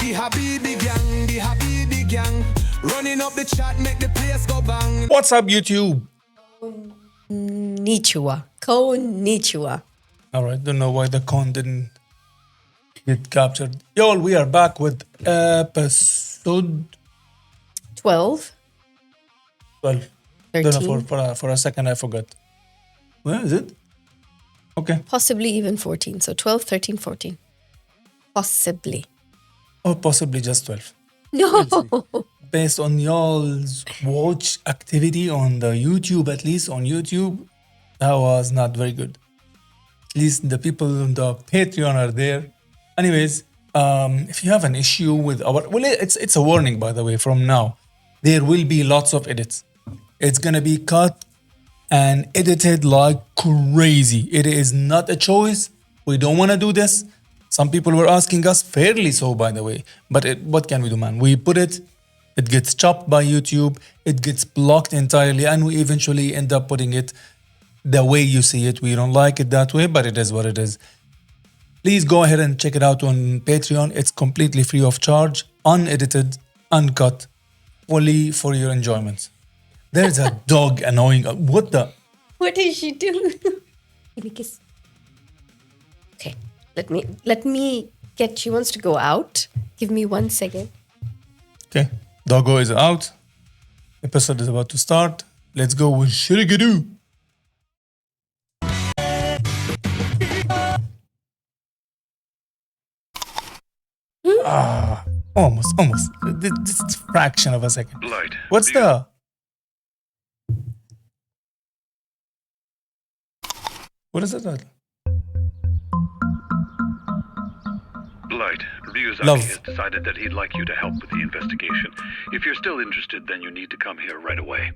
The Habibi gang, the Habibi gang. Running up the chat, make the place go bang. What's up, YouTube? Konnichiwa. Alright, don't know why the con didn't get captured. Y'all, we are back with episode 12. 12. 13. Don't know, for a second I forgot. Where is it? Okay. Possibly even 14. So 12, 13, 14. Possibly. Or possibly just 12. No. Based on y'all's watch activity on the YouTube, at least on YouTube, that was not very good. At least the people on the Patreon are there. Anyways, if you have an issue with our... Well, it's a warning, by the way, from now. There will be lots of edits. It's going to be cut and edited like crazy. It is not a choice. We don't want to do this. Some people were asking us, fairly so, by the way. But what can we do, man? We put it, it gets chopped by YouTube, it gets blocked entirely, and we eventually end up putting it the way you see it. We don't like it that way, but it is what it is. Please go ahead and check it out on Patreon. It's completely free of charge, unedited, uncut, fully for your enjoyment. There's a dog annoying. What the? What did she do? Give me a kiss. Okay. Let me get... She wants to go out. Give me 1 second. Okay. Doggo is out. Episode is about to start. Let's go with Shirigadu. Almost. This is a fraction of a second. Light. What's the... What is that? Light. Ryuzaki Love. has decided that he'd like you to help with the investigation. If you're still interested, then you need to come here right away.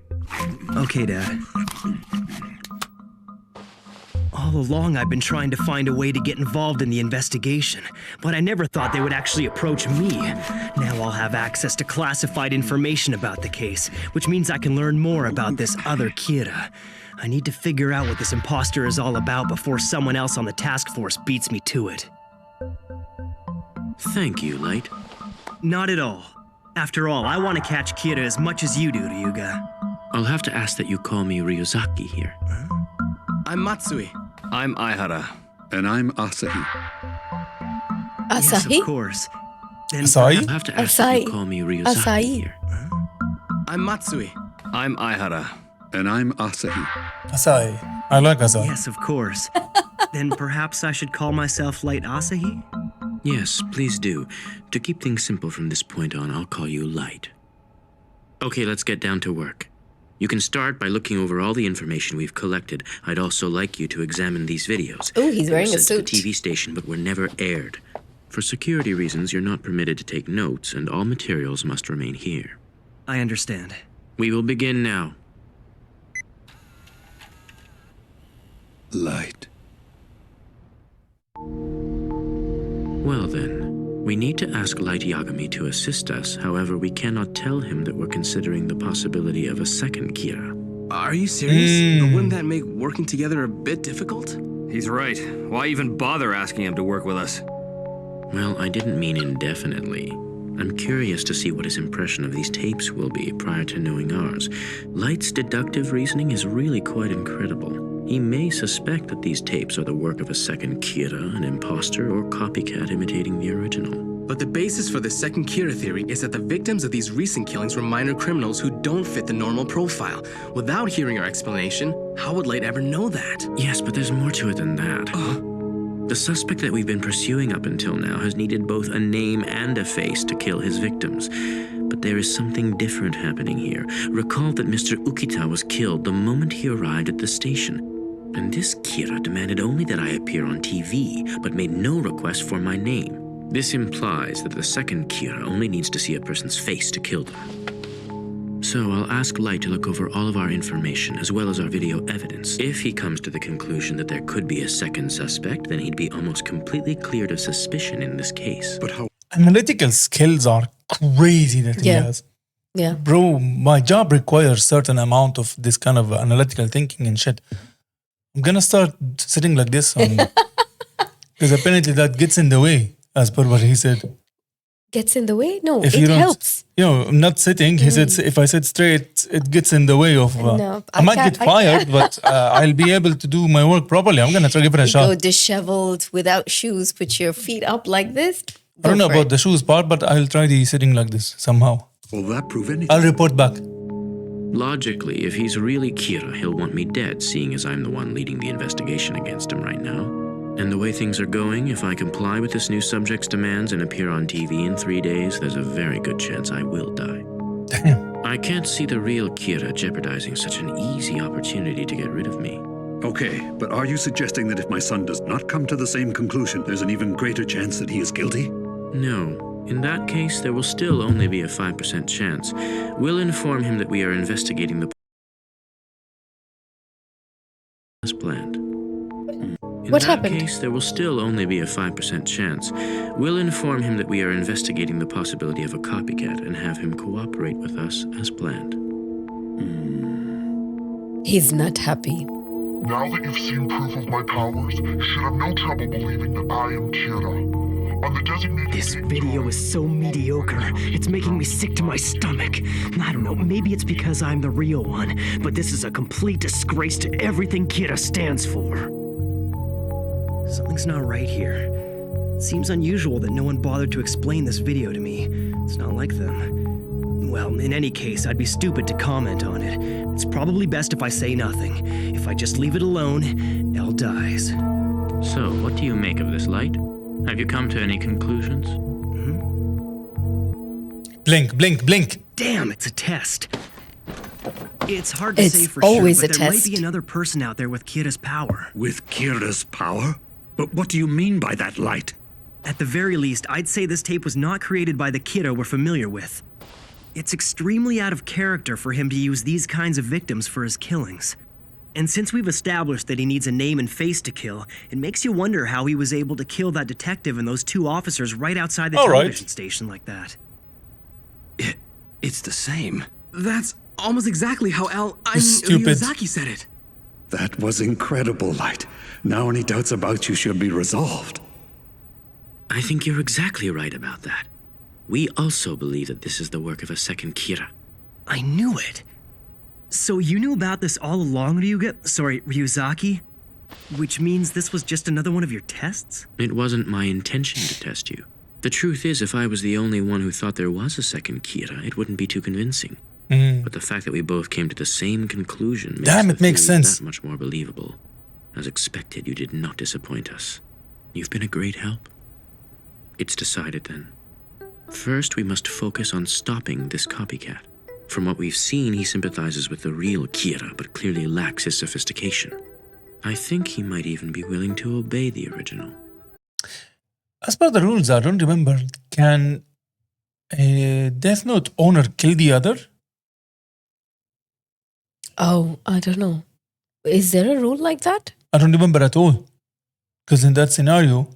Okay, Dad. All along, I've been trying to find a way to get involved in the investigation, but I never thought they would actually approach me. Now I'll have access to classified information about the case, which means I can learn more about this other Kira. I need to figure out what this imposter is all about before someone else on the task force beats me to it. Thank you, Light. Not at all. After all, I want to catch Kira as much as you do, Ryuga. I'll have to ask that you call me Ryuzaki here. I'm Matsui. I'm Aihara. And I'm Asahi. Yes, Asahi? of course. Then Asahi? I'll have to ask that you Asahi. call me Ryuzaki Asahi. here. I'm Matsui. I'm Aihara. And I'm Asahi. Asai. I like Asai. Yes, of course. Then perhaps I should call myself Light Asahi? Yes, please do. To keep things simple from this point on, I'll call you Light. Okay, let's get down to work. You can start by looking over all the information we've collected. I'd also like you to examine these videos. Oh, he's They were wearing a sent to suit. the TV station but were never aired. For security reasons, you're not permitted to take notes, and all materials must remain here. I understand. We will begin now. Light. Well then, we need to ask Light Yagami to assist us. However, we cannot tell him that we're considering the possibility of a second Kira. Are you serious? But wouldn't that make working together a bit difficult? He's right. Why even bother asking him to work with us? Well, I didn't mean indefinitely. I'm curious to see what his impression of these tapes will be prior to knowing ours. Light's deductive reasoning is really quite incredible. He may suspect that these tapes are the work of a second Kira, an imposter, or copycat imitating the original. But the basis for the second Kira theory is that the victims of these recent killings were minor criminals who don't fit the normal profile. Without hearing our explanation, how would Light ever know that? Yes, but there's more to it than that. The suspect that we've been pursuing up until now has needed both a name and a face to kill his victims. But there is something different happening here. Recall that Mr. Ukita was killed the moment he arrived at the station. And this Kira demanded only that I appear on TV, but made no request for my name. This implies that the second Kira only needs to see a person's face to kill them. So I'll ask Light to look over all of our information, as well as our video evidence. If he comes to the conclusion that there could be a second suspect, then he'd be almost completely cleared of suspicion in this case. But how? Analytical skills are crazy that he Yeah. has. Yeah. Bro, my job requires certain amount of this kind of analytical thinking and shit. I'm gonna start sitting like this on because apparently that gets in the way, as per what he said. gets in the way? No, If it you don't, helps. I'm not sitting. He sits. If I sit straight, it gets in the way of. No, I might get fired, but I'll be able to do my work properly. I'm gonna try to give it a You shot. go disheveled without shoes, put your feet up like this. I don't know Go for about it. the shoes part, but I'll try the sitting like this somehow. Will that prove anything? I'll report back. Logically, if he's really Kira, he'll want me dead, seeing as I'm the one leading the investigation against him right now. And the way things are going, if I comply with this new subject's demands and appear on TV in 3 days, there's a very good chance I will die. Damn. I can't see the real Kira jeopardizing such an easy opportunity to get rid of me. Okay, but are you suggesting that if my son does not come to the same conclusion, there's an even greater chance that he is guilty? No. In that case, there will still only be a 5% chance. We'll inform him that we are investigating the as planned. In What that happened? case, there will still only be a 5% chance. We'll inform him that we are investigating the possibility of a copycat and have him cooperate with us as planned. He's not happy. Now that you've seen proof of my powers, you should have no trouble believing that I am Kira. On the designated This date video time- is so mediocre. It's making me sick to my stomach. I don't know, maybe it's because I'm the real one, but this is a complete disgrace to everything Kira stands for. Something's not right here. It seems unusual that no one bothered to explain this video to me. It's not like them. Well, in any case, I'd be stupid to comment on it. It's probably best if I say nothing. If I just leave it alone, Elle dies. So, what do you make of this, Light? Have you come to any conclusions? Blink, blink, blink. Damn, it's a test. It's hard to It's say for always sure, but a there might test. be another person out there with Kira's power. With Kira's power? But what do you mean by that, Light? At the very least, I'd say this tape was not created by the Kira we're familiar with. It's extremely out of character for him to use these kinds of victims for his killings. And since we've established that he needs a name and face to kill, it makes you wonder how he was able to kill that detective and those 2 officers right outside the All right. television station like that. It's the same. That's almost exactly how Stupid. Ryuzaki said it. That was incredible, Light. Now any doubts about you should be resolved. I think you're exactly right about that. We also believe that this is the work of a second Kira. I knew it. So you knew about this all along, Ryuzaki? Which means this was just another one of your tests? It wasn't my intention to test you. The truth is, if I was the only one who thought there was a second Kira, it wouldn't be too convincing. But the fact that we both came to the same conclusion makes Damn, the it makes theory sense. that much more believable. As expected, you did not disappoint us. You've been a great help. It's decided then. First, we must focus on stopping this copycat. From what we've seen, he sympathizes with the real Kira, but clearly lacks his sophistication. I think he might even be willing to obey the original. As per the rules, I don't remember. Can a Death Note owner kill the other? Oh, I don't know. Is there a rule like that? I don't remember at all. Because in that scenario,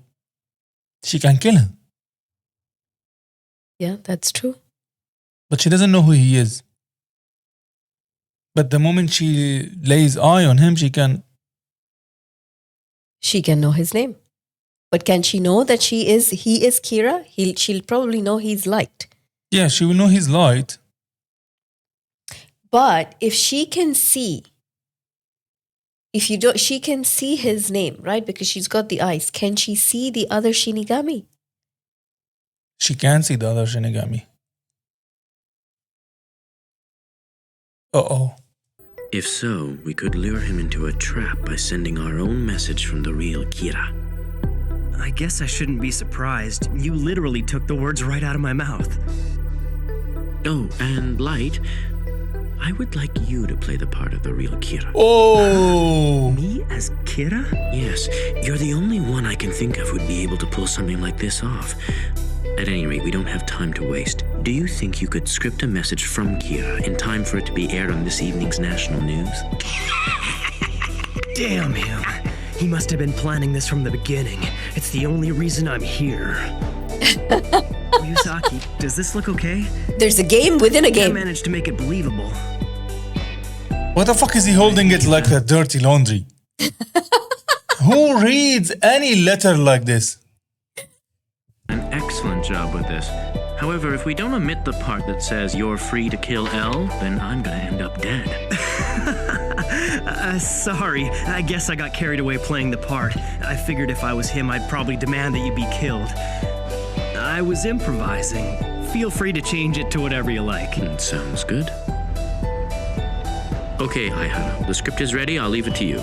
she can kill him. Yeah, that's true. But she doesn't know who he is. But the moment she lays eye on him, she can. She can know his name. But can she know that he is Kira? She'll probably know he's Light. Yeah, she will know he's light. But if she can see, she can see his name, right? Because she's got the eyes. Can she see the other Shinigami? She can see the other Shinigami. Uh-oh. If so, we could lure him into a trap by sending our own message from the real Kira. I guess I shouldn't be surprised. You literally took the words right out of my mouth. Oh, and Light, I would like you to play the part of the real Kira. Oh! Me as Kira? Yes, you're the only one I can think of who'd be able to pull something like this off. At any rate, we don't have time to waste. Do you think you could script a message from Kira in time for it to be aired on this evening's national news? Damn him. He must have been planning this from the beginning. It's the only reason I'm here. Ryuzaki, does this look okay? There's a game within a I game. managed to make it believable. What the fuck is he holding it like a dirty laundry? Who reads any letter like this? An excellent job with this. However, if we don't omit the part that says you're free to kill L, then I'm gonna end up dead. Sorry, I guess I got carried away playing the part. I figured if I was him, I'd probably demand that you be killed. I was improvising. Feel free to change it to whatever you like. Sounds good. Okay, Aihara, the script is ready. I'll leave it to you.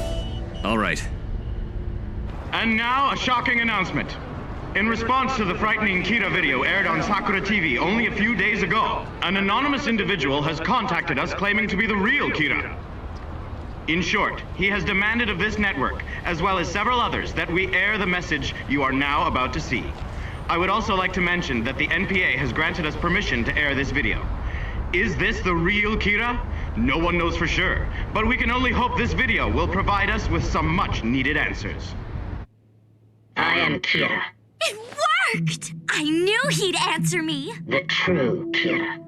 All right. And now, a shocking announcement. In response to the frightening Kira video aired on Sakura TV only a few days ago, an anonymous individual has contacted us claiming to be the real Kira. In short, he has demanded of this network, as well as several others, that we air the message you are now about to see. I would also like to mention that the NPA has granted us permission to air this video. Is this the real Kira? No one knows for sure, but we can only hope this video will provide us with some much needed answers. I am Kira. It worked! I knew he'd answer me! The true Kira.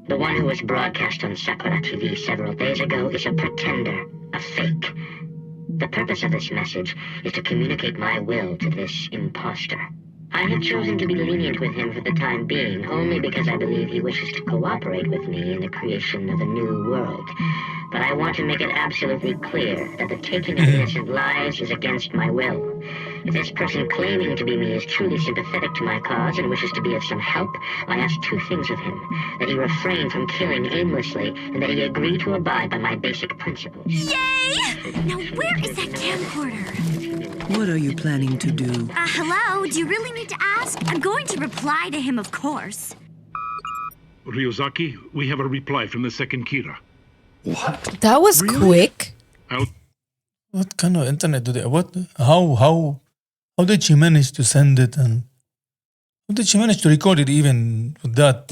The one who was broadcast on Sakura TV several days ago is a pretender, a fake. The purpose of this message is to communicate my will to this imposter. I have chosen to be lenient with him for the time being, only because I believe he wishes to cooperate with me in the creation of a new world. But I want to make it absolutely clear that the taking of innocent lives is against my will. If this person claiming to be me is truly sympathetic to my cause and wishes to be of some help, I ask two things of him: that he refrain from killing aimlessly, and that he agree to abide by my basic principles. Yay! Now where is that camcorder? What are you planning to do? Hello? Do you really need to ask? I'm going to reply to him, of course. Ryozaki, we have a reply from the second Kira. What? That was quick. What kind of internet do they? How did she manage to send it, and how did she manage to record it even with that?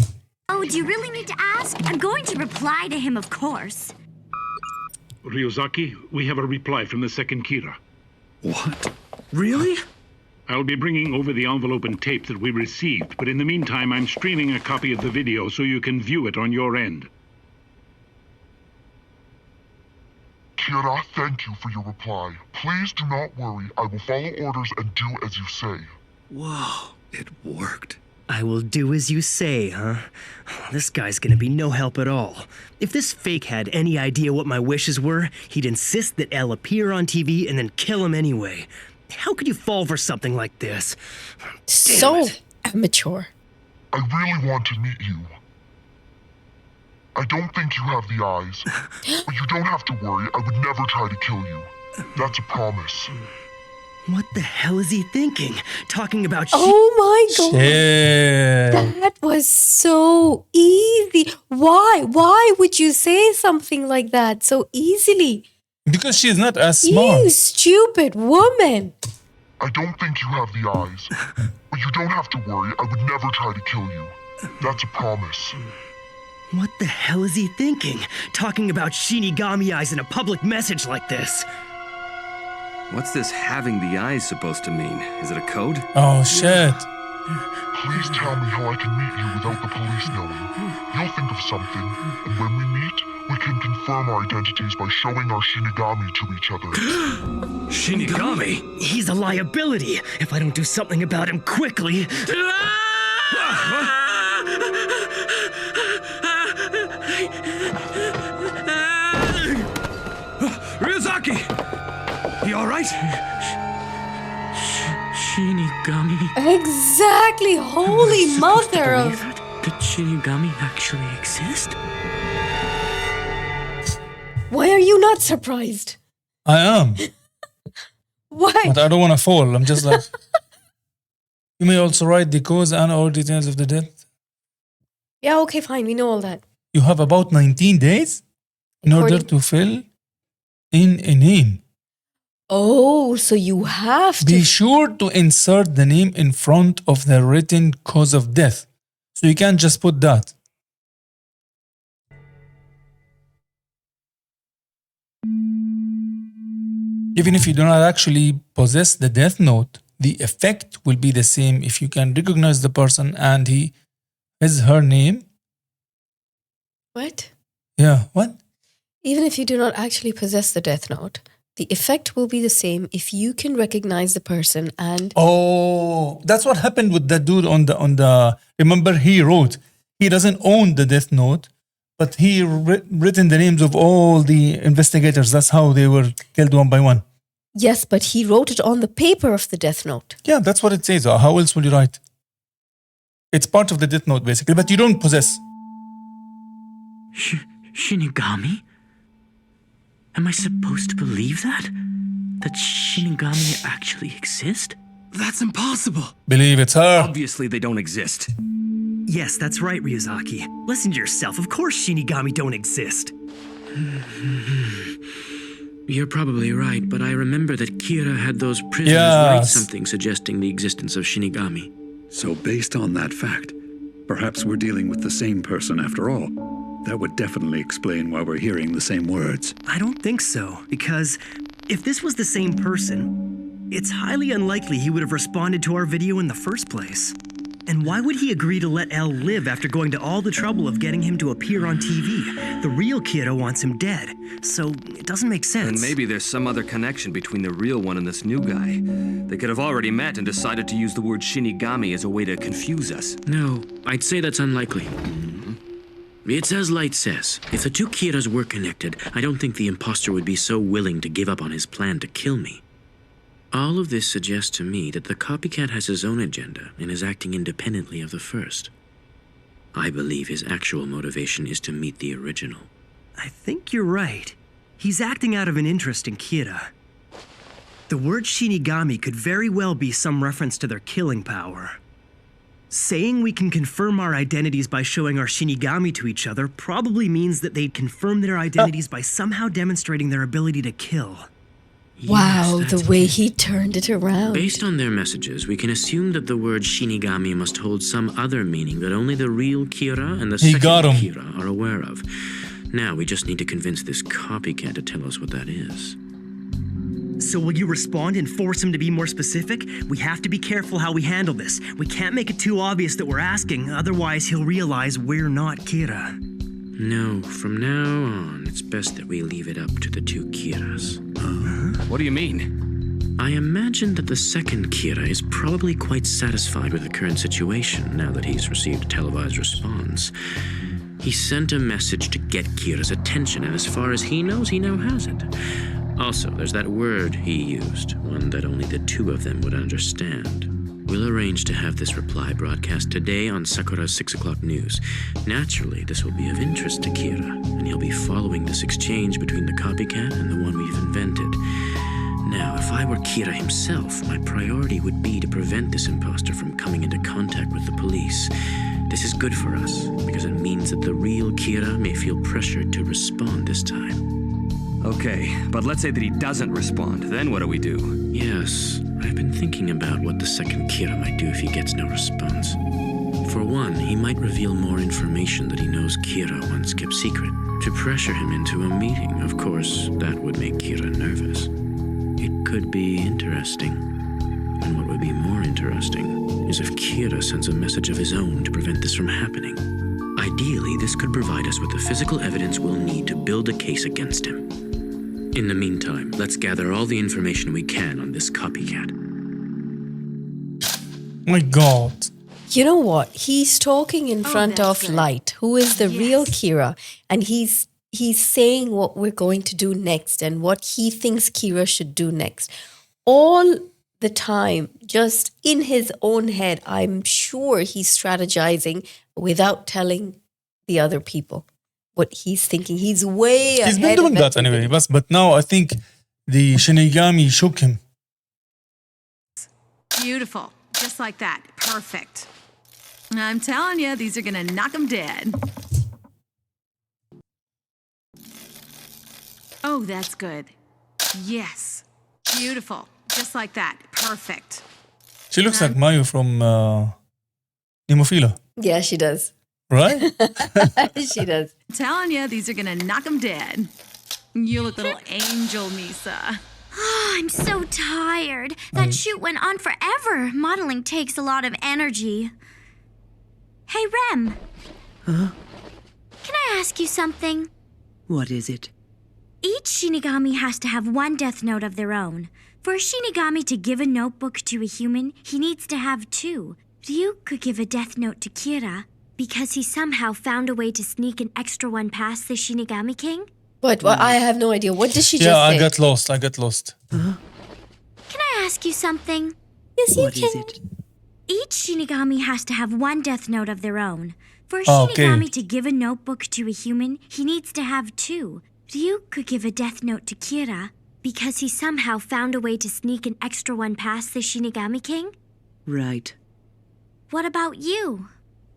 Oh, do you really need to ask? I'm going to reply to him, of course. Ryozaki, we have a reply from the second Kira. What? Really? I'll be bringing over the envelope and tape that we received, but in the meantime, I'm streaming a copy of the video so you can view it on your end. Kira, thank you for your reply. Please do not worry. I will follow orders and do as you say. Whoa, it worked. I will do as you say, huh? This guy's gonna be no help at all. If this fake had any idea what my wishes were, he'd insist that Elle appear on TV and then kill him anyway. How could you fall for something like this? So amateur. I really want to meet you. I don't think you have the eyes, but you don't have to worry. I would never try to kill you. That's a promise. What the hell is he thinking? Talking about Oh my god. Shit. That was so easy. Why? Why would you say something like that so easily? Because she's not as smart. You stupid woman. I don't think you have the eyes, but you don't have to worry. I would never try to kill you. That's a promise. What the hell is he thinking? Talking about Shinigami eyes in a public message like this. What's this having the eyes supposed to mean? Is it a code? Oh shit. Please tell me how I can meet you without the police knowing. You'll think of something, and when we meet, we can confirm our identities by showing our Shinigami to each other. Shinigami? He's a liability if I don't do something about him quickly. Ryozaki! You alright? Shinigami. Exactly. Holy mother of... Did Shinigami actually exist? Why are you not surprised? I am. Why? But I don't want to fall. I'm just like... You may also write the cause and all details of the death. Yeah, okay, fine. We know all that. You have about 19 days in order to fill in a name. Oh, so you have to... Be sure to insert the name in front of the written cause of death. So you can't just put that. Even if you do not actually possess the death note, the effect will be the same if you can recognize the person and her name. What? Yeah, what? Even if you do not actually possess the death note, The effect will be the same if you can recognize the person and Oh, that's what happened with that dude on the. Remember, he wrote. He doesn't own the death note, but he written the names of all the investigators. That's how they were killed one by one. yes, but he wrote it on the paper of the death note. Yeah, that's what it says. How else will you write? It's part of the death note, basically, but you don't possess. Shinigami? Am I supposed to believe that? That Shinigami actually exist? That's impossible. Believe it's her. Obviously, they don't exist. Yes, that's right, Ryuzaki. Listen to yourself. Of course Shinigami don't exist. You're probably right, but I remember that Kira had those prisoners write something suggesting the existence of Shinigami. So based on that fact, perhaps we're dealing with the same person after all. That would definitely explain why we're hearing the same words. I don't think so, because if this was the same person, it's highly unlikely he would have responded to our video in the first place. And why would he agree to let L live after going to all the trouble of getting him to appear on TV? The real Kira wants him dead, so it doesn't make sense. And maybe there's some other connection between the real one and this new guy. They could have already met and decided to use the word Shinigami as a way to confuse us. No, I'd say that's unlikely. It's as Light says. If the two Kiras were connected, I don't think the imposter would be so willing to give up on his plan to kill me. All of this suggests to me that the copycat has his own agenda and is acting independently of the first. I believe his actual motivation is to meet the original. I think you're right. He's acting out of an interest in Kira. The word Shinigami could very well be some reference to their killing power. Saying we can confirm our identities by showing our Shinigami to each other probably means that they'd confirm their identities by somehow demonstrating their ability to kill. Wow, the way he turned it around. Based on their messages, we can assume that the word Shinigami must hold some other meaning that only the real Kira and the second Kira are aware of. Now we just need to convince this copycat to tell us what that is. So will you respond and force him to be more specific? We have to be careful how we handle this. We can't make it too obvious that we're asking, otherwise he'll realize we're not Kira. No, from now on, it's best that we leave it up to the two Kiras. What do you mean? I imagine that the second Kira is probably quite satisfied with the current situation now that he's received a televised response. He sent a message to get Kira's attention, and as far as he knows, he now has it. Also, there's that word he used, one that only the two of them would understand. We'll arrange to have this reply broadcast today on Sakura's 6 o'clock news. Naturally, this will be of interest to Kira, and he'll be following this exchange between the copycat and the one we've invented. Now, if I were Kira himself, my priority would be to prevent this imposter from coming into contact with the police. This is good for us, because it means that the real Kira may feel pressured to respond this time. Okay, but let's say that he doesn't respond. Then what do we do? Yes, I've been thinking about what the second Kira might do if he gets no response. For one, he might reveal more information that he knows Kira once kept secret. To pressure him into a meeting, of course, that would make Kira nervous. It could be interesting. And what would be more interesting is if Kira sends a message of his own to prevent this from happening. Ideally, this could provide us with the physical evidence we'll need to build a case against him. In the meantime, let's gather all the information we can on this copycat. My God. You know what? He's talking in front of Light, who is the real Kira, and he's saying what we're going to do next and what he thinks Kira should do next. All the time, just in his own head, I'm sure he's strategizing without telling the other people what he's thinking. He's way ahead. He's been doing that anyway, but now I think the Shinigami shook him. Beautiful. Just like that. Perfect. I'm telling you, these are going to knock him dead. Oh, that's good. Yes. Beautiful. Just like that. Perfect. She looks like Mayu from Nemophila. Yeah, she does. Right? She does. I'm telling you, these are going to knock him dead. You little angel, Misa. Oh, I'm so tired. That shoot went on forever. Modeling takes a lot of energy. Hey, Rem. Huh? Can I ask you something? What is it? Each Shinigami has to have one death note of their own. For a Shinigami to give a notebook to a human, he needs to have two. Ryu could give a death note to Kira because he somehow found a way to sneak an extra one past the Shinigami King. What? I have no idea. What did she just Yeah, say? I got lost. Can I ask you something? Yes, you can. Each Shinigami has to have one death note of their own. For a Okay. Shinigami to give a notebook to a human, he needs to have two. Ryu could give a death note to Kira because he somehow found a way to sneak an extra one past the Shinigami King. Right. What about you?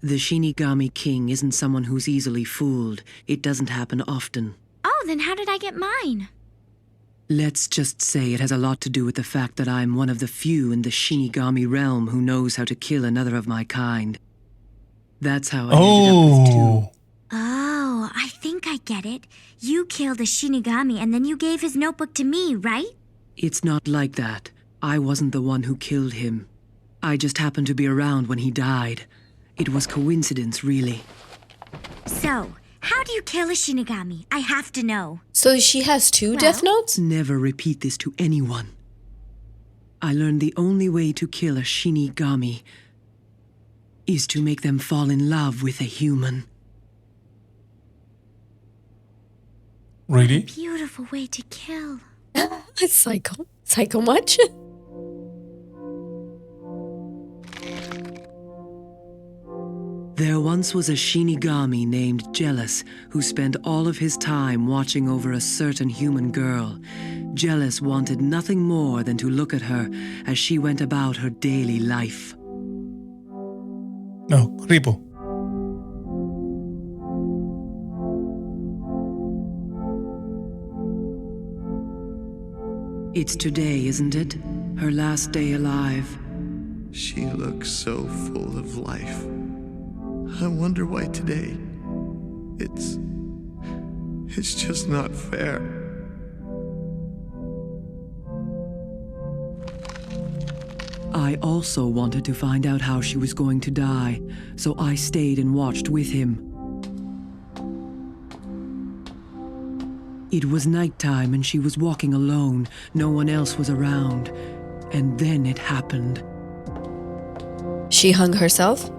The Shinigami King isn't someone who's easily fooled. It doesn't happen often. Oh, then how did I get mine? Let's just say it has a lot to do with the fact that I'm one of the few in the Shinigami realm who knows how to kill another of my kind. That's how I ended up with two. Oh, I think I get it. You killed a Shinigami and then you gave his notebook to me, right? It's not like that. I wasn't the one who killed him. I just happened to be around when he died. It was coincidence, really. So, how do you kill a Shinigami? I have to know. So she has two death notes? Never repeat this to anyone. I learned the only way to kill a Shinigami is to make them fall in love with a human. Really? Beautiful way to kill. Psycho. Psycho much? There once was a Shinigami named Jealous who spent all of his time watching over a certain human girl. Jealous wanted nothing more than to look at her as she went about her daily life. No, Ripo. It's today, isn't it? Her last day alive. She looks so full of life. I wonder why today. It's just not fair. I also wanted to find out how she was going to die, so I stayed and watched with him. It was nighttime and she was walking alone. No one else was around. And then it happened. She hung herself?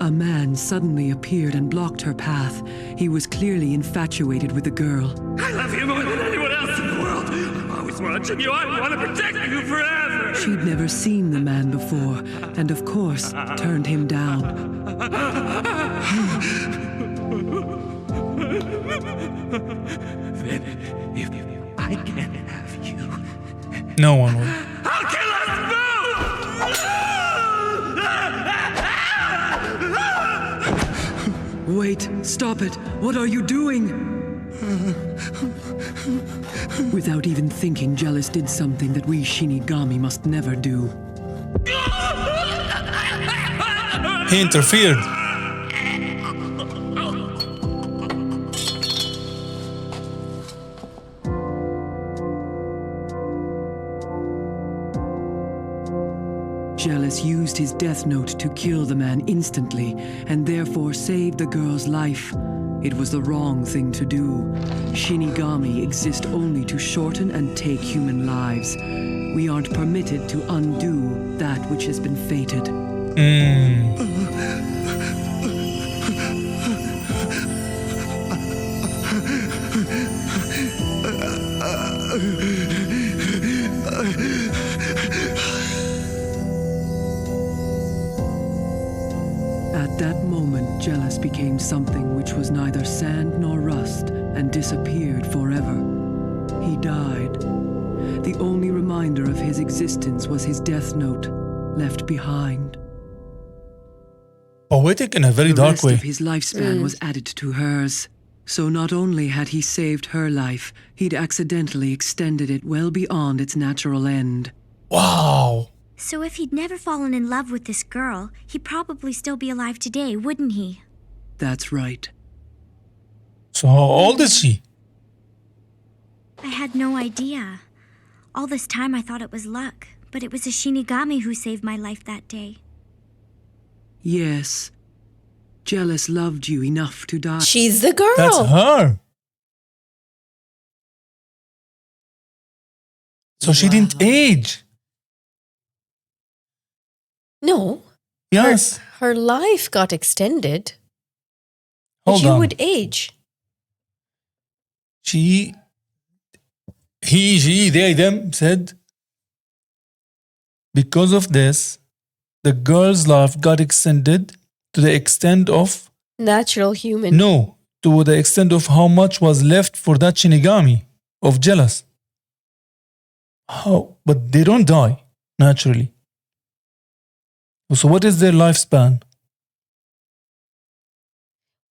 A man suddenly appeared and blocked her path. He was clearly infatuated with the girl. I love you more than anyone else in the world. I'm always watching you. I want to protect you forever. She'd never seen the man before, and of course, turned him down. Then, if I can't have you, No one will. I'll kill us both! Wait, stop it. What are you doing? Without even thinking, Jealous did something that we Shinigami must never do. He interfered. Jealous used his death note to kill the man instantly, and therefore saved the girl's life. It was the wrong thing to do. Shinigami exist only to shorten and take human lives. We aren't permitted to undo that which has been fated. At that moment, Jealous became something which was neither sand nor rust and disappeared forever. He died. The only reminder of his existence was his death note, left behind. Poetic in a very The dark rest way. of his lifespan was added to hers. So not only had he saved her life, he'd accidentally extended it well beyond its natural end. Wow. So if he'd never fallen in love with this girl, he'd probably still be alive today, wouldn't he? That's right. So how old is she? I had no idea. All this time I thought it was luck, but it was a Shinigami who saved my life that day. Yes. Jealous loved you enough to die. She's the girl. That's her. So she didn't age. No. Yes. Her life got extended. Hold but you on. would age. She, they, them said, because of this, the girl's life got extended to the extent of Natural human. no, to the extent of how much was left for that Shinigami of jealous. How? But they don't die naturally. So what is their lifespan?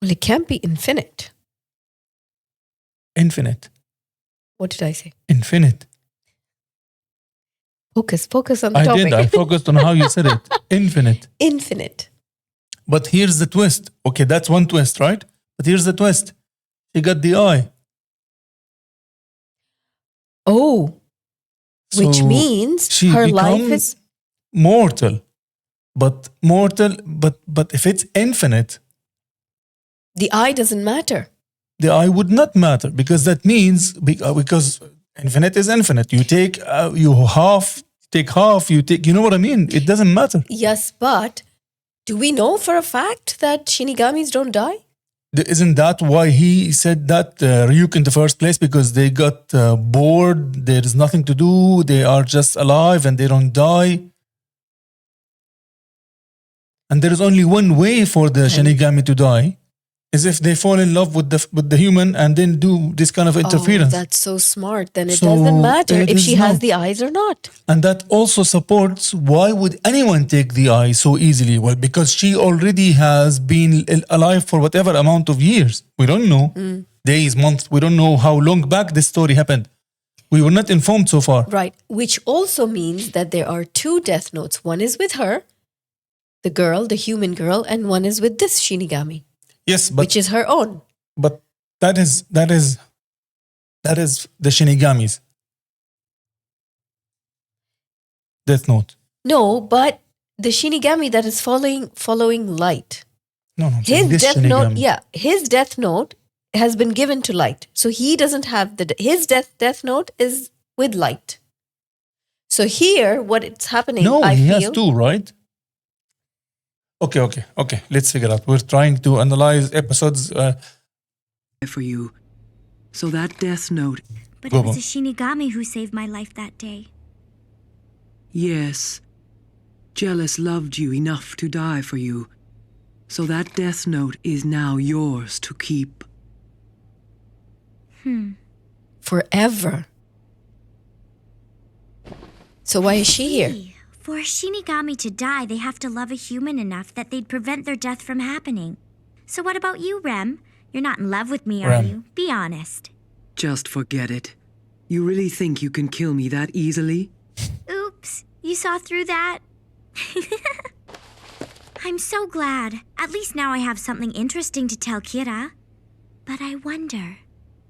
Well, it can't be infinite. Infinite. What did I say? Infinite. Focus on the I topic. did. I focused on how you said it. Infinite. Infinite. But here's the twist. Okay, that's one twist, right? But here's the twist. She got the eye. Oh. Which So means she her life becomes is mortal. But if it's infinite, the eye doesn't matter. the eye would not matter because that means because infinite is infinite. You take you take, you know what I mean? It doesn't matter. Yes, but do we know for a fact that Shinigamis don't die? Isn't that why he said that Ryuk in the first place? Because they got bored, there is nothing to do, they are just alive and they don't die. And there is only one way for the Shinigami to die, is if they fall in love with the human and then do this kind of interference. Oh, that's so smart. Then it So doesn't matter it if is she has not. the eyes or not. And that also supports why would anyone take the eye so easily? Well, because she already has been alive for whatever amount of years. We don't know. Days, months. We don't know how long back this story happened. We were not informed so far. Right. Which also means that there are two death notes. One is with her, the girl, the human girl, and one is with this Shinigami. Yes, but which is her own. But that is the Shinigamis. Death Note. No, but the Shinigami that is following Light. No, His this death Shinigami. note, his death note has been given to Light. So he doesn't have his death note is with Light. So here, what it's happening, No, I he feel. has two, right? Okay. Let's figure out. We're trying to analyze episodes. For you. So that death note. But it was a Shinigami who saved my life that day. Yes. Jealous loved you enough to die for you. So that death note is now yours to keep. Forever. So why is she here? For a Shinigami to die, they have to love a human enough that they'd prevent their death from happening. So what about you, Rem? You're not in love with me, are Rem. you? Be honest. Just forget it. You really think you can kill me that easily? Oops, you saw through that? I'm so glad. At least now I have something interesting to tell Kira. But I wonder,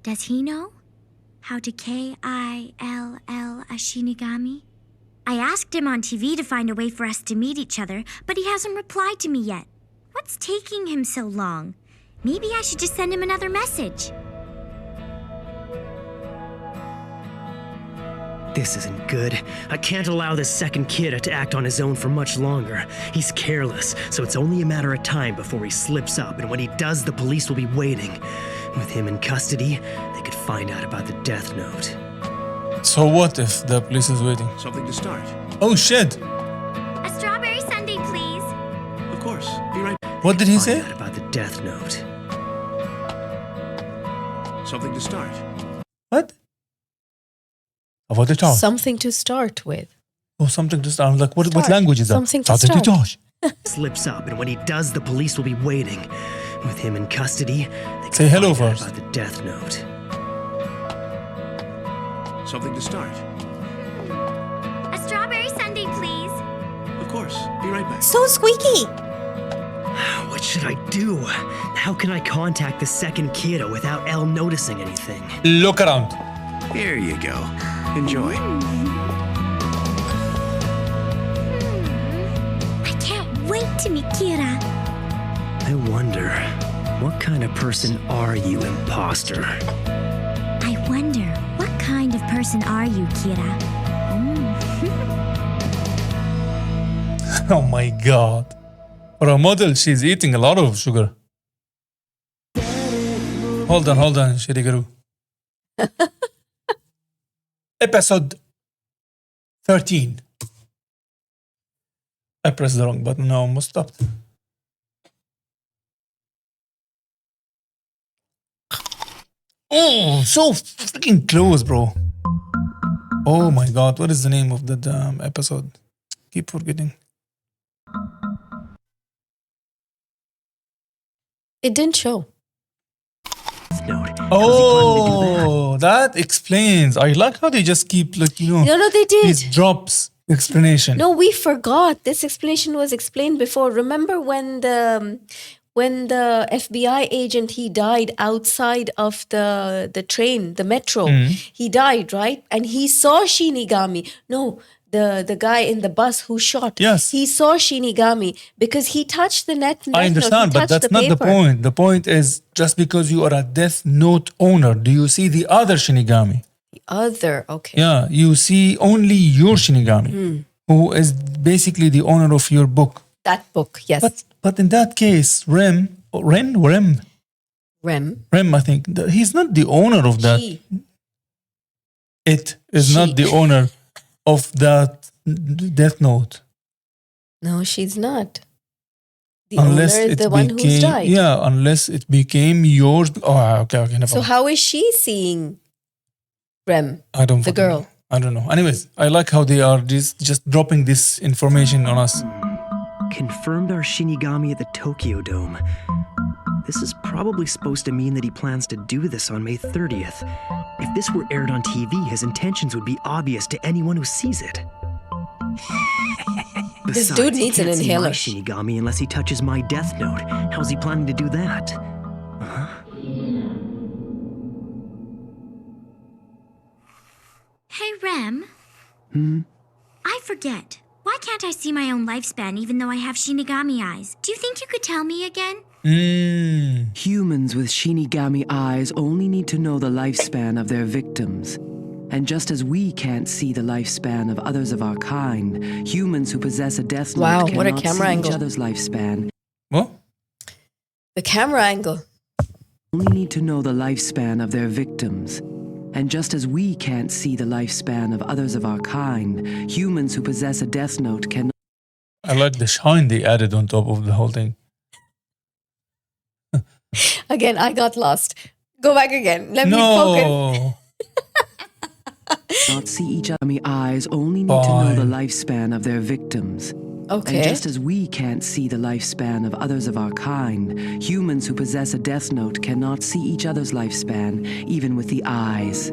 does he know how to kill a Shinigami? I asked him on TV to find a way for us to meet each other, but he hasn't replied to me yet. What's taking him so long? Maybe I should just send him another message. This isn't good. I can't allow this second kid to act on his own for much longer. He's careless, so it's only a matter of time before he slips up, and when he does, the police will be waiting. With him in custody, they could find out about the death note. So what if the police is waiting? Something to start. Oh shit! A strawberry sundae, please. Of course. Be right. What did he say? Find out about the death note. Something to start. What? About the charge. Something to start with. Oh, something to start. I'm like, what Start. language is that? Something to start. charge. Slips up, and when he does, the police will be waiting. With him in custody, they Say can hello find out first. about the death note. Something to start. A strawberry sundae, please. Of course. Be right back. So squeaky. What should I do? How can I contact the second kiddo without Elle noticing anything? Look around. Here you go. Enjoy. I can't wait to meet Kira. I wonder, what kind of person are you, imposter? I wonder, what kind of person are you, Kira? Oh my god. For a model, she's eating a lot of sugar. Hold on, Shirigaru. Episode 13. I pressed the wrong button. No, almost stopped. Oh, so freaking close, bro. Oh my god, what is the name of that episode? Keep forgetting. It didn't show. Oh, that explains. I like how they just keep No, they did. These drops explanation. No, we forgot. This explanation was explained before. Remember when the FBI agent, he died outside of the train, the metro. He died, right? And he saw Shinigami. No, the guy in the bus who shot. Yes. He saw Shinigami because he touched the net. I understand, but that's not the point. The point is, just because you are a Death Note owner, do you see the other Shinigami? The other, okay. Yeah, you see only your Shinigami, who is basically the owner of your book. That book, yes. But in that case, Rem, I think, he's not the owner of that. It is not the owner of that Death Note. No, she's not. The Unless owner is it the one who's died. Yeah, unless it became yours. Oh, okay, never So mind. how is she seeing Rem, I don't the girl? know. I don't know. Anyways, I like how they are just dropping this information on us. Confirmed our Shinigami at the Tokyo Dome. This is probably supposed to mean that he plans to do this on May 30th. If this were aired on TV, his intentions would be obvious to anyone who sees it. This Besides, dude needs he an can't see inhaler. my Shinigami unless he touches my Death Note. How's he planning to do that? Hey, Rem. I forget. Why can't I see my own lifespan even though I have Shinigami eyes? Do you think you could tell me again? Humans with Shinigami eyes only need to know the lifespan of their victims. And just as we can't see the lifespan of others of our kind, humans who possess a Death Note Wow, cannot what a camera see angle. each other's lifespan. What? The camera angle. Only need to know the lifespan of their victims. And just as we can't see the lifespan of others of our kind, humans who possess a Death Note cannot. I like the shine they added on top of the whole thing. Again, I got lost. Go back again. Let me focus. Not see each other's eyes only need to know the lifespan of their victims. Okay. And just as we can't see the lifespan of others of our kind, humans who possess a Death Note cannot see each other's lifespan, even with the eyes.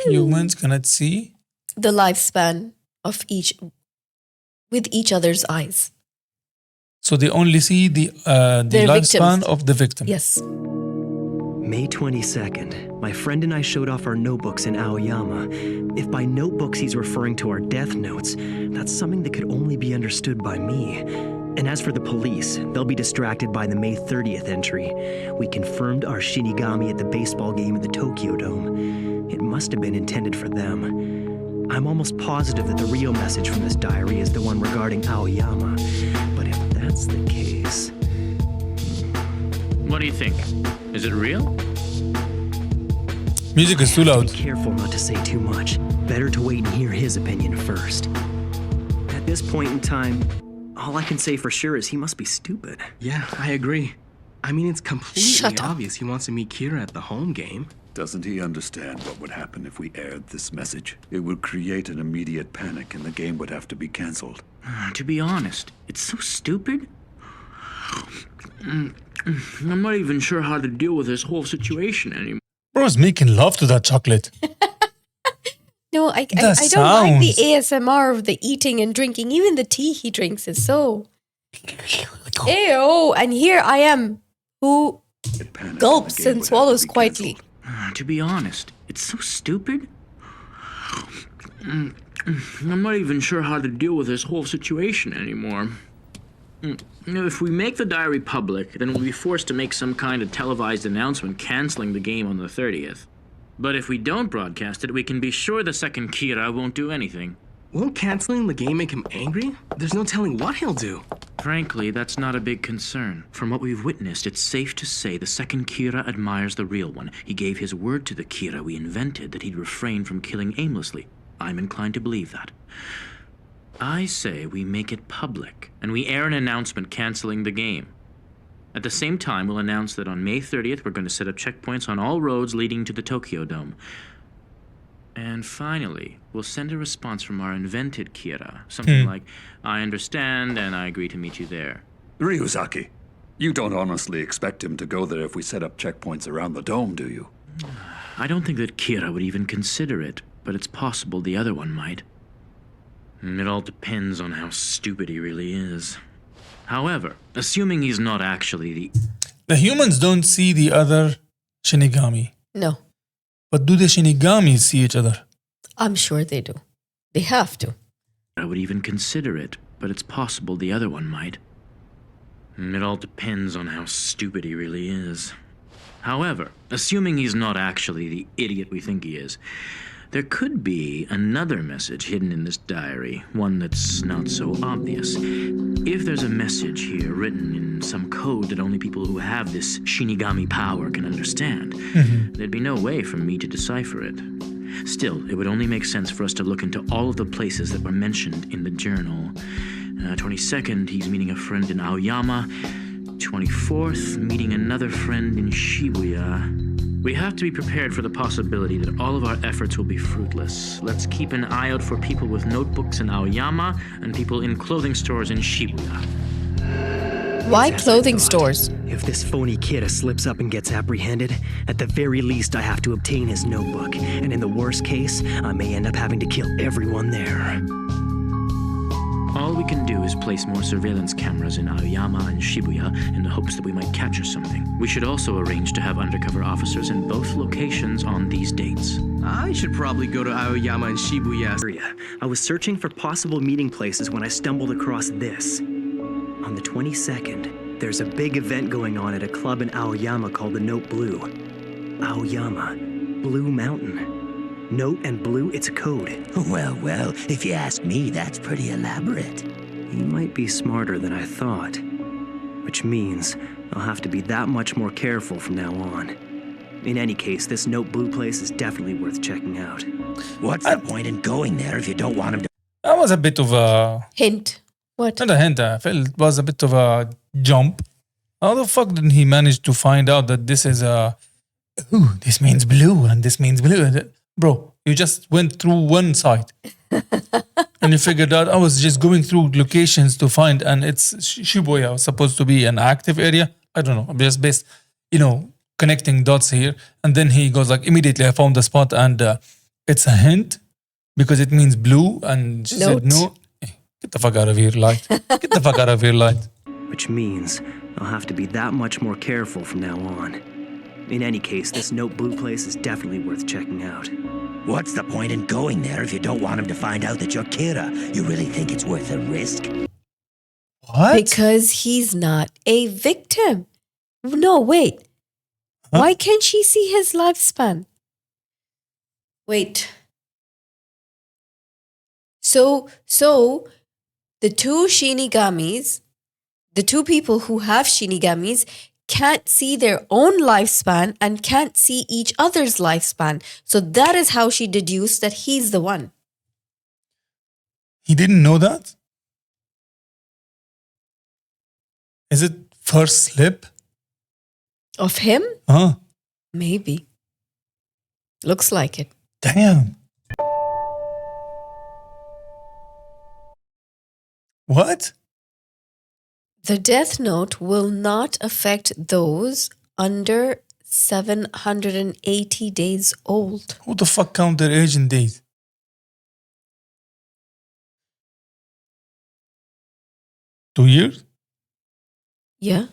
Humans cannot see The lifespan of each with each other's eyes. So they only see the Their lifespan victims. of the victim. Yes. May 22nd, my friend and I showed off our notebooks in Aoyama. If by notebooks he's referring to our death notes, that's something that could only be understood by me. And as for the police, they'll be distracted by the May 30th entry. We confirmed our Shinigami at the baseball game at the Tokyo Dome. It must have been intended for them. I'm almost positive that the real message from this diary is the one regarding Aoyama. But if that's the case... What do you think? Is it real? Music is too loud. Be careful not to say too much. Better to wait and hear his opinion first. At this point in time, all I can say for sure is he must be stupid. Yeah, I agree. I mean, it's completely obvious he wants to meet Kira at the home game. Doesn't he understand what would happen if we aired this message? It would create an immediate panic and the game would have to be cancelled. To be honest, it's so stupid. I'm not even sure how to deal with this whole situation anymore. Bro's making love to that chocolate. No, I don't like the ASMR of the eating and drinking. Even the tea he drinks is so... Ew, and here I am, who gulps and swallows quietly. To be honest, it's so stupid. I'm not even sure how to deal with this whole situation anymore. If we make the diary public, then we'll be forced to make some kind of televised announcement canceling the game on the 30th. But if we don't broadcast it, we can be sure the second Kira won't do anything. Won't canceling the game make him angry? There's no telling what he'll do. Frankly, that's not a big concern. From what we've witnessed, it's safe to say the second Kira admires the real one. He gave his word to the Kira we invented that he'd refrain from killing aimlessly. I'm inclined to believe that. I say we make it public, and we air an announcement canceling the game. At the same time, we'll announce that on May 30th, we're going to set up checkpoints on all roads leading to the Tokyo Dome. And finally, we'll send a response from our invented Kira. Something like, I understand, and I agree to meet you there. Ryuzaki, you don't honestly expect him to go there if we set up checkpoints around the dome, do you? I don't think that Kira would even consider it, but it's possible the other one might. It all depends on how stupid he really is. However, assuming he's not actually The humans don't see the other Shinigami. No, But do the Shinigamis see each other? I'm sure they do. They have to. I would even consider it, but it's possible the other one might. It all depends on how stupid he really is. However, assuming he's not actually the idiot we think he is, there could be another message hidden in this diary, one that's not so obvious. If there's a message here written in some code that only people who have this Shinigami power can understand, there'd be no way for me to decipher it. Still, it would only make sense for us to look into all of the places that were mentioned in the journal. 22nd, he's meeting a friend in Aoyama. 24th, meeting another friend in Shibuya. We have to be prepared for the possibility that all of our efforts will be fruitless. Let's keep an eye out for people with notebooks in Aoyama and people in clothing stores in Shibuya. Why clothing stores? If this phony Kira slips up and gets apprehended, at the very least I have to obtain his notebook, and in the worst case, I may end up having to kill everyone there. All we can do is place more surveillance cameras in Aoyama and Shibuya in the hopes that we might capture something. We should also arrange to have undercover officers in both locations on these dates. I should probably go to Aoyama and Shibuya. I was searching for possible meeting places when I stumbled across this. On the 22nd, there's a big event going on at a club in Aoyama called the Note Blue. Aoyama, Blue Mountain. Note and blue, it's a code. Well, if you ask me, that's pretty elaborate. You might be smarter than I thought. Which means I'll have to be that much more careful from now on. In any case, this Note Blue place is definitely worth checking out. What's the point in going there if you don't want him to... That was a bit of a... Hint. What? Not a hint, I felt it was a bit of a jump. How the fuck did he manage to find out that this is a... Ooh, this means blue and this means blue. Bro, you just went through one site. And you figured out I was just going through locations to find, and it's Shibuya was supposed to be an active area. I don't know. I'm just based, connecting dots here. And then he goes like, immediately I found the spot, and it's a hint because it means blue. And she said, no, get the fuck out of here, Light. Get the fuck out of here, Light. Which means I'll have to be that much more careful from now on. In any case, this Note Blue place is definitely worth checking out. What's the point in going there if you don't want him to find out that you're Kira? You really think it's worth the risk? What? Because he's not a victim. No, wait. Huh? Why can't she see his lifespan? Wait. So the two Shinigamis, the two people who have Shinigamis, can't see their own lifespan and can't see each other's lifespan. So that is how she deduced that he's the one. He didn't know that? Is it first slip? Of him? Huh? Maybe. Looks like it. Damn. What? The death note will not affect those under 780 days old. Who the fuck count their age in days? Two years? Yeah.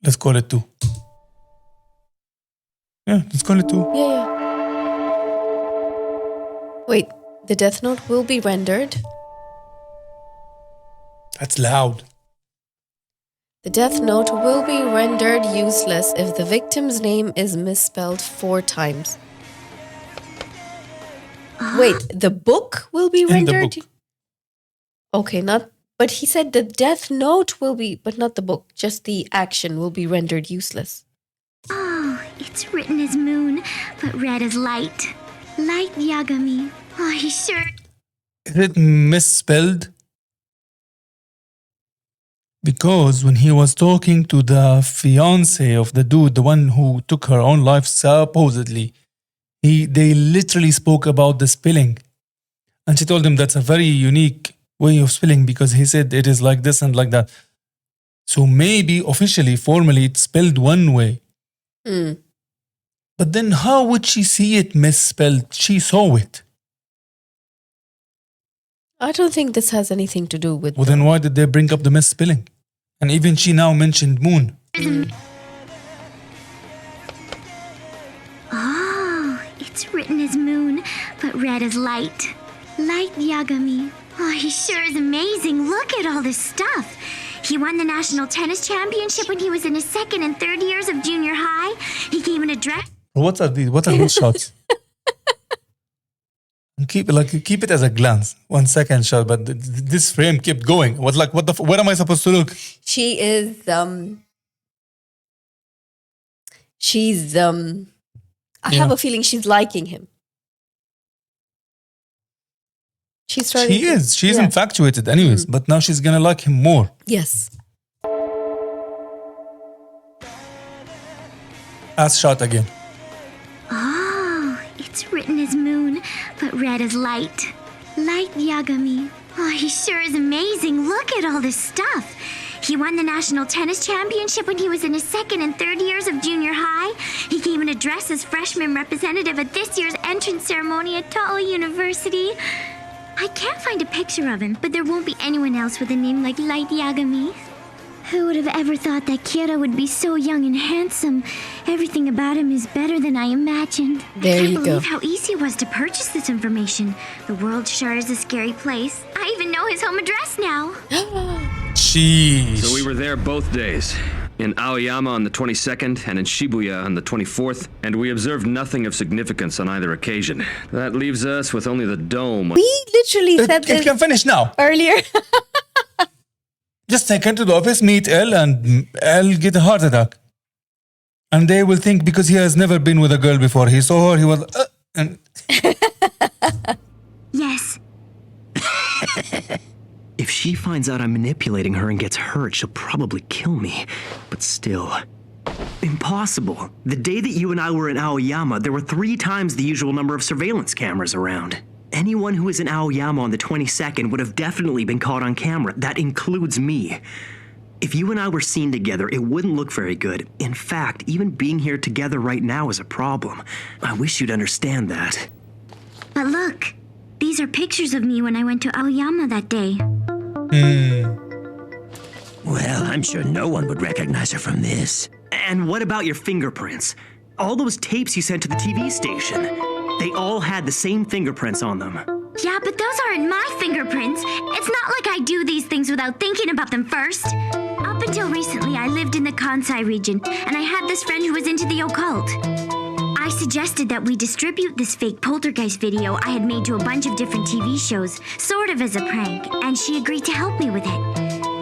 Let's call it 2. Yeah, let's call it 2. Yeah. Wait, the death note will be rendered. That's loud. The death note will be rendered useless if the victim's name is misspelled 4 times. Wait, the book will be In the rendered? book. Okay, not. But he said the death note will be, but not the book. Just the action will be rendered useless. Oh, it's written as moon, but read as light. Light Yagami. Oh, he sure. Is it misspelled? Because when he was talking to the fiance of the dude, the one who took her own life supposedly, they literally spoke about the spelling. And she told him that's a very unique way of spelling because he said it is like this and like that. So maybe officially, formally, it's spelled one way. Mm. But then how would she see it misspelled? She saw it. I don't think this has anything to do with. Well, then why did they bring up the misspelling? And even she now mentioned moon. Oh, it's written as moon, but read as light. Light Yagami. Oh, he sure is amazing. Look at all this stuff. He won the national tennis championship when he was in his second and third years of junior high. He gave an address. What are these? What are those shots? Keep it as a glance, 1 second shot. But this frame kept going. What where am I supposed to look? She is. She's. I have a feeling she's liking him. She's starting. She is. She's infatuated, anyways. But now she's gonna like him more. Yes. Ass shot again. Oh, it's written as moon, but read as light. Light Yagami. Oh, he sure is amazing. Look at all this stuff. He won the national tennis championship when he was in his second and third years of junior high. He gave an address as freshman representative at this year's entrance ceremony at Tao University. I can't find a picture of him, but there won't be anyone else with a name like Light Yagami. Who would have ever thought that Kira would be so young and handsome? Everything about him is better than I imagined. There I you can't go. believe how easy it was to purchase this information. The world sure is a scary place. I even know his home address now. Sheesh. So we were there both days. In Aoyama on the 22nd and in Shibuya on the 24th, and we observed nothing of significance on either occasion. That leaves us with only the dome. We literally said It this can finish now. earlier. Just take her to the office, meet Elle, and Elle get a heart attack. And they will think because he has never been with a girl before. He saw her, he was... and Yes. If she finds out I'm manipulating her and gets hurt, she'll probably kill me. But still, impossible. The day that you and I were in Aoyama, there were 3 times the usual number of surveillance cameras around. Anyone who was in Aoyama on the 22nd would have definitely been caught on camera. That includes me. If you and I were seen together, it wouldn't look very good. In fact, even being here together right now is a problem. I wish you'd understand that. But look, these are pictures of me when I went to Aoyama that day. Well, I'm sure no one would recognize her from this. And what about your fingerprints? All those tapes you sent to the TV station. They all had the same fingerprints on them. Yeah, but those aren't my fingerprints. It's not like I do these things without thinking about them first. Up until recently, I lived in the Kansai region, and I had this friend who was into the occult. I suggested that we distribute this fake poltergeist video I had made to a bunch of different TV shows, sort of as a prank, and she agreed to help me with it.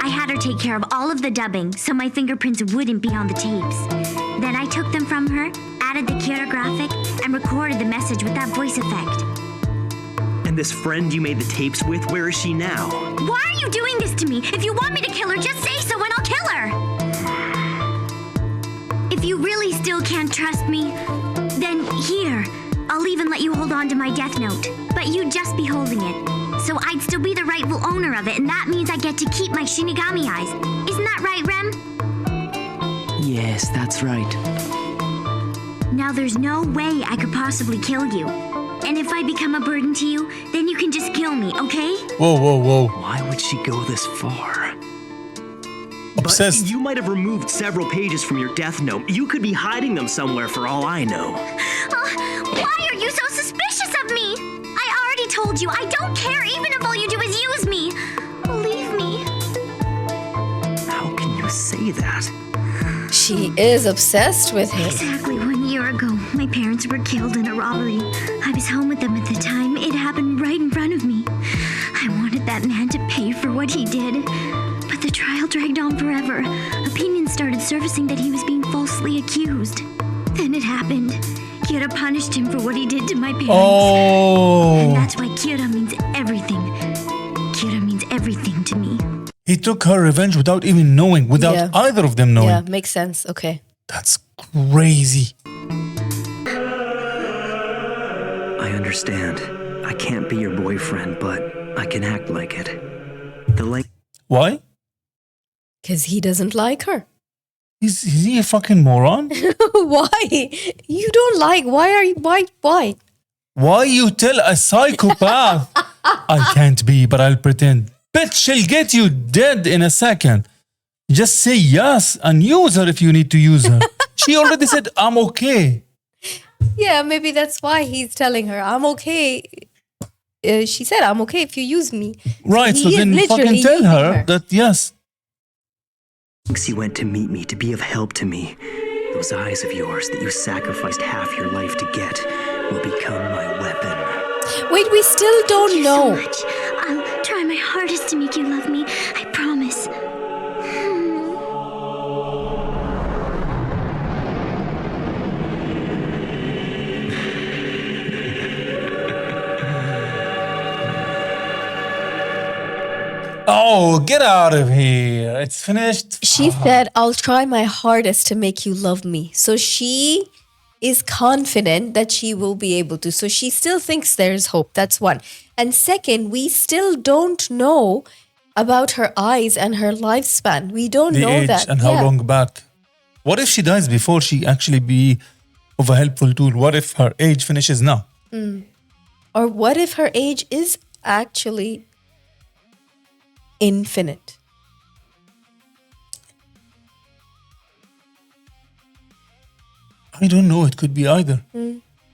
I had her take care of all of the dubbing, so my fingerprints wouldn't be on the tapes. Then I took them from her, added the Kira graphic, and recorded the message with that voice effect. And this friend you made the tapes with, where is she now? Why are you doing this to me? If you want me to kill her, just say so and I'll kill her! If you really still can't trust me, then here, I'll even let you hold on to my death note. But you'd just be holding it. So I'd still be the rightful owner of it, and that means I get to keep my Shinigami eyes. Isn't that right, Rem? Yes, that's right. Now there's no way I could possibly kill you. And if I become a burden to you, then you can just kill me, okay? Whoa, whoa, whoa. Why would she go this far? Obsessed. But you might have removed several pages from your death note. You could be hiding them somewhere for all I know. Why are you so suspicious of me? I already told you, I don't care even if all you do is use me. Believe me. How can you say that? She is obsessed with him. Exactly 1 year ago, My parents were killed in a robbery. I was home with them at the time. It happened right in front of me. I wanted that man to pay for what he did. But the trial dragged on forever. Opinions started surfacing that he was being falsely accused. Then it happened. Kira punished him for what he did to my parents. Oh. And that's why Kira means everything. Kira means everything to me. He took her revenge without even knowing, without either of them knowing. Yeah, makes sense. Okay. That's crazy. I understand. I can't be your boyfriend, but I can act like it. Why? Because he doesn't like her. Is he a fucking moron? Why? You don't like. Why? Why you tell a psychopath? I can't be, but I'll pretend. Bitch, she'll get you dead in a second. Just say yes and use her if you need to use her. She already said, I'm okay. Yeah, maybe that's why he's telling her, I'm okay. She said, I'm okay if you use me. Right, so then fucking tell her that yes. He went to meet me, to be of help to me. Those eyes of yours that you sacrificed half your life to get will become my weapon. Wait, we still don't know. Thank you so much. I'll try my hardest to make you love me. I promise. Oh, get out of here. It's finished. She said, I'll try my hardest to make you love me. So she is confident that she will be able to. So she still thinks there's hope. That's one. And second, we still don't know about her eyes and her lifespan. We don't The know age that. and how long back. What if she dies before she actually be of a helpful tool? What if her age finishes now? Or what if her age is actually infinite? I don't know. It could be either.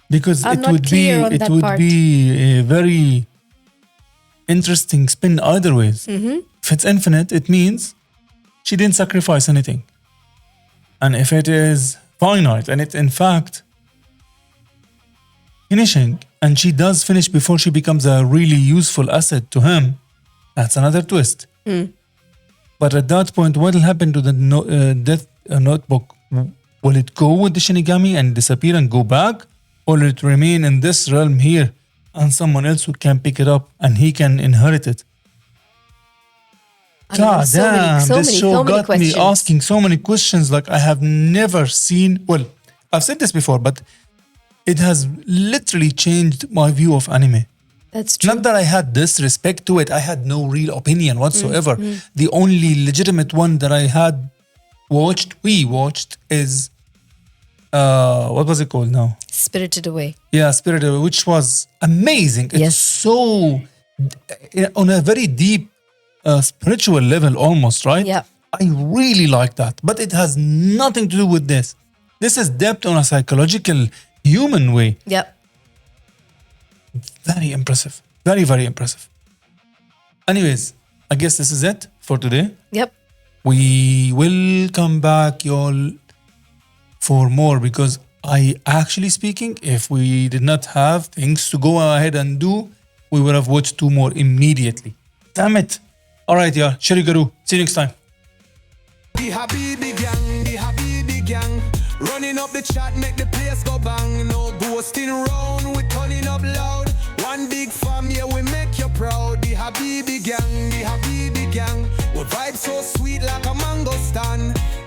Because I'm it not would be clear on it that would part. be a very interesting spin either ways. If it's infinite, it means she didn't sacrifice anything. And if it is finite and it's in fact finishing, and she does finish before she becomes a really useful asset to him, that's another twist. But at that point, what will happen to the death notebook? Will it go with the Shinigami and disappear and go back? Or will it remain in this realm here and someone else who can pick it up and he can inherit it? God damn, this show got me asking so many questions like I have never seen. Well, I've said this before, but it has literally changed my view of anime. That's true. Not that I had disrespect to it. I had no real opinion whatsoever. The only legitimate one that I had we watched is, what was it called now? Spirited Away. Yeah, Spirited Away, which was amazing. It's so, on a very deep spiritual level almost, right? Yeah. I really like that. But it has nothing to do with this. This is depth on a psychological, human way. Yep. Very impressive. Very, very impressive. Anyways, I guess this is it for today. Yep. We will come back, y'all, for more because actually speaking, if we did not have things to go ahead and do, we would have watched 2 more immediately. Damn it. All right, y'all. Shirigaru. See you next time. The Habibi gang, running up the chat, make the place go bang. No boasting round, we turning up loud. One big fam, yeah, we make you proud. The Habibi gang, we vibe so sweet like a mango stand.